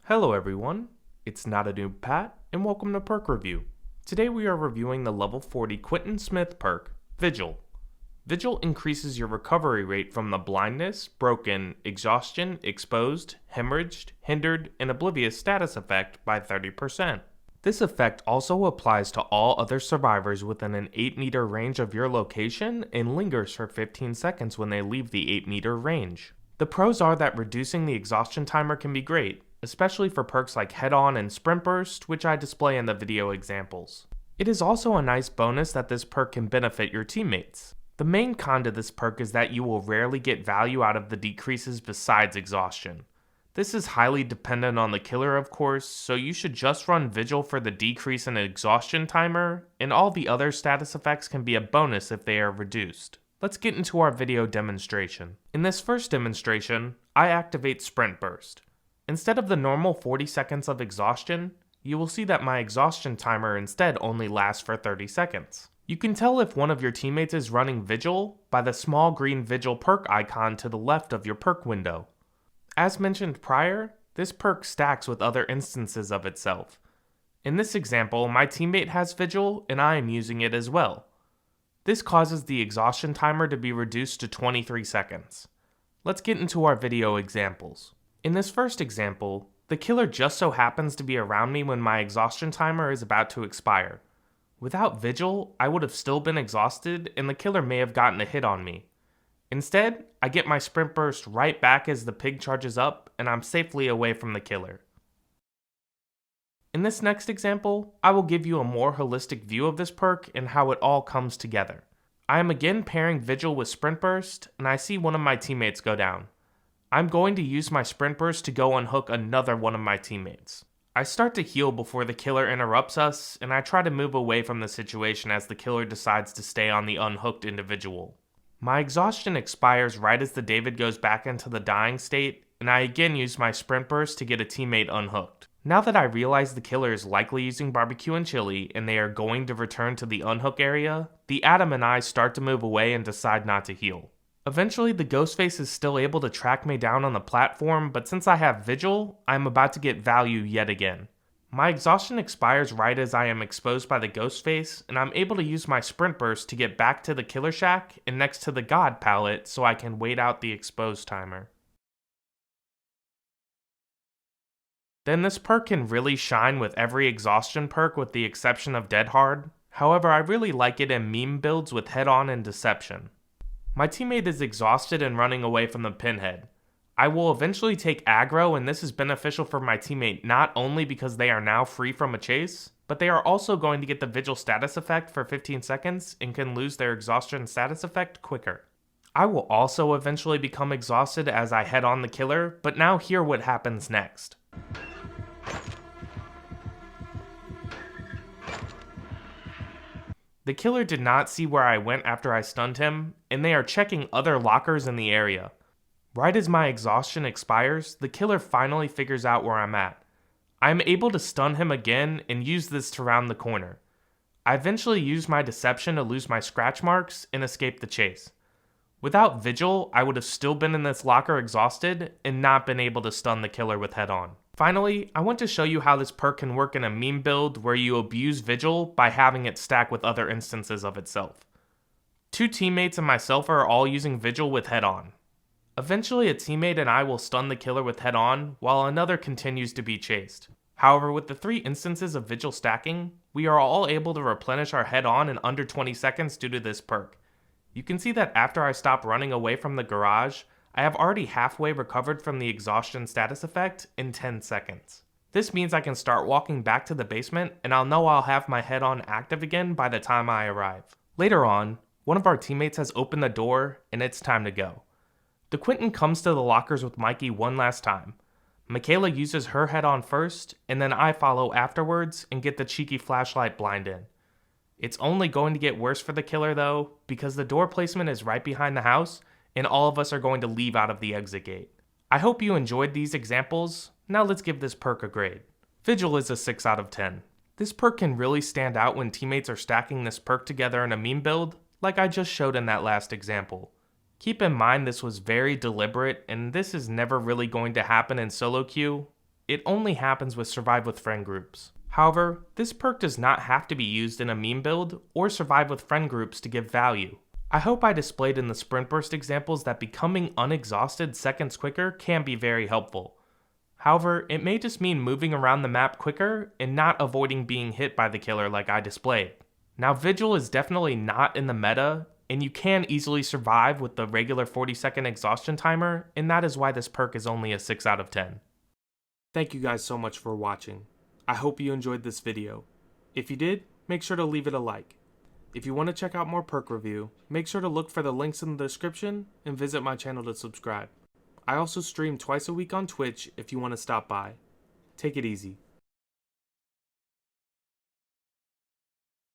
Hello everyone, it's NotaNoobPat, and welcome to Perk Review. Today we are reviewing the level 40 Quentin Smith Perk, Vigil. Vigil increases your recovery rate from the blindness, broken, exhaustion, exposed, hemorrhaged, hindered, and oblivious status effect by 30%. This effect also applies to all other survivors within an 8-meter range of your location and lingers for 15 seconds when they leave the 8-meter range. The pros are that reducing the exhaustion timer can be great, especially for perks like Head On and Sprint Burst, which I display in the video examples. It is also a nice bonus that this perk can benefit your teammates. The main con to this perk is that you will rarely get value out of the decreases besides exhaustion. This is highly dependent on the killer, of course, so you should just run Vigil for the decrease in exhaustion timer, and all the other status effects can be a bonus if they are reduced. Let's get into our video demonstration. In this first demonstration, I activate Sprint Burst. Instead of the normal 40 seconds of exhaustion, you will see that my exhaustion timer instead only lasts for 30 seconds. You can tell if one of your teammates is running Vigil by the small green Vigil perk icon to the left of your perk window. As mentioned prior, this perk stacks with other instances of itself. In this example, my teammate has Vigil and I am using it as well. This causes the exhaustion timer to be reduced to 23 seconds. Let's get into our video examples. In this first example, the killer just so happens to be around me when my exhaustion timer is about to expire. Without Vigil, I would have still been exhausted and the killer may have gotten a hit on me. Instead, I get my Sprint Burst right back as the pig charges up and I'm safely away from the killer. In this next example, I will give you a more holistic view of this perk and how it all comes together. I am again pairing Vigil with Sprint Burst and I see one of my teammates go down. I'm going to use my Sprint Burst to go unhook another one of my teammates. I start to heal before the killer interrupts us, and I try to move away from the situation as the killer decides to stay on the unhooked individual. My exhaustion expires right as the David goes back into the dying state, and I again use my Sprint Burst to get a teammate unhooked. Now that I realize the killer is likely using barbecue and chili, and they are going to return to the unhook area, the Atom and I start to move away and decide not to heal. Eventually, the Ghostface is still able to track me down on the platform, but since I have Vigil, I am about to get value yet again. My exhaustion expires right as I am exposed by the Ghostface, and I'm able to use my Sprint Burst to get back to the Killer Shack and next to the God pallet so I can wait out the exposed timer. Then this perk can really shine with every exhaustion perk with the exception of Dead Hard. However, I really like it in meme builds with Head On and Deception. My teammate is exhausted and running away from the pinhead. I will eventually take aggro, and this is beneficial for my teammate not only because they are now free from a chase, but they are also going to get the Vigil status effect for 15 seconds and can lose their exhaustion status effect quicker. I will also eventually become exhausted as I head on the killer, but now hear what happens next. The killer did not see where I went after I stunned him, and they are checking other lockers in the area. Right as my exhaustion expires, the killer finally figures out where I'm at. I am able to stun him again and use this to round the corner. I eventually use my deception to lose my scratch marks and escape the chase. Without Vigil, I would have still been in this locker exhausted and not been able to stun the killer with Head On. Finally, I want to show you how this perk can work in a meme build where you abuse Vigil by having it stack with other instances of itself. 2 teammates and myself are all using Vigil with Head On. Eventually, a teammate and I will stun the killer with Head On while another continues to be chased. However, with the 3 instances of Vigil stacking, we are all able to replenish our Head On in under 20 seconds due to this perk. You can see that after I stop running away from the garage, I have already halfway recovered from the exhaustion status effect in 10 seconds. This means I can start walking back to the basement and I'll know I'll have my Head On active again by the time I arrive. Later on, one of our teammates has opened the door and it's time to go. The Quentin comes to the lockers with Mikey one last time. Michaela uses her Head On first, and then I follow afterwards and get the cheeky flashlight blind in. It's only going to get worse for the killer though, because the door placement is right behind the house, and all of us are going to leave out of the exit gate. I hope you enjoyed these examples. Now let's give this perk a grade. Vigil is a 6 out of 10. This perk can really stand out when teammates are stacking this perk together in a meme build, like I just showed in that last example. Keep in mind this was very deliberate, and this is never really going to happen in solo queue. it only happens with Survive with Friend groups. However, this perk does not have to be used in a meme build or Survive with Friend groups to give value. I hope I displayed in the sprint burst examples that becoming unexhausted seconds quicker can be very helpful. However, it may just mean moving around the map quicker and not avoiding being hit by the killer like I displayed. Now, Vigil is definitely not in the meta, and you can easily survive with the regular 40-second exhaustion timer, and that is why this perk is only a 6 out of 10. Thank you guys so much for watching. I hope you enjoyed this video. If you did, make sure to leave it a like. If you want to check out more perk review, make sure to look for the links in the description and visit my channel to subscribe. I also stream twice a week on Twitch if you want to stop by. Take it easy.